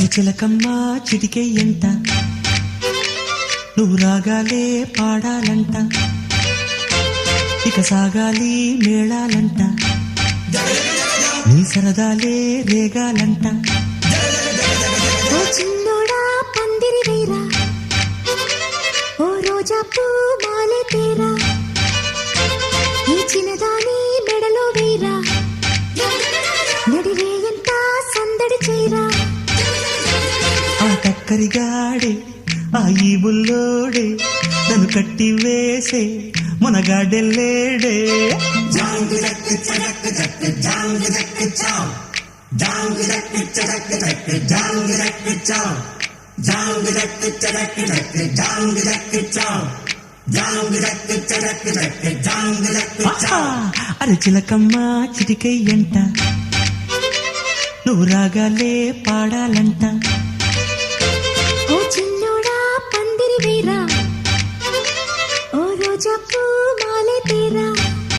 చిలకమ్మ చిటికెయ్యంట నువ్వు రాగాలే పాడాలంట ఇక సాగాలి మేళాలంట నీ సరదాలే రేగాలంట ఓ చిన్నోడా పందిరి వేరా ఓ రోజా పూ మాలే తేరా ఈ చిన్నదాని మెడలో వేరా నడిరే ఎంత సందడి చేరా ఆ కక్కరిగాడే ఆ ఈ బుల్లోడే నన్ను కట్టి వేసే మునగాడెల్లేడే అరే చిలకమ్మ చిటికెయ్యంట నువ్వు రాగాలే పాడాలంట ఓ చిన్నోడా పందిరి వేరా ఓ రోజా పూ మాలే తేరా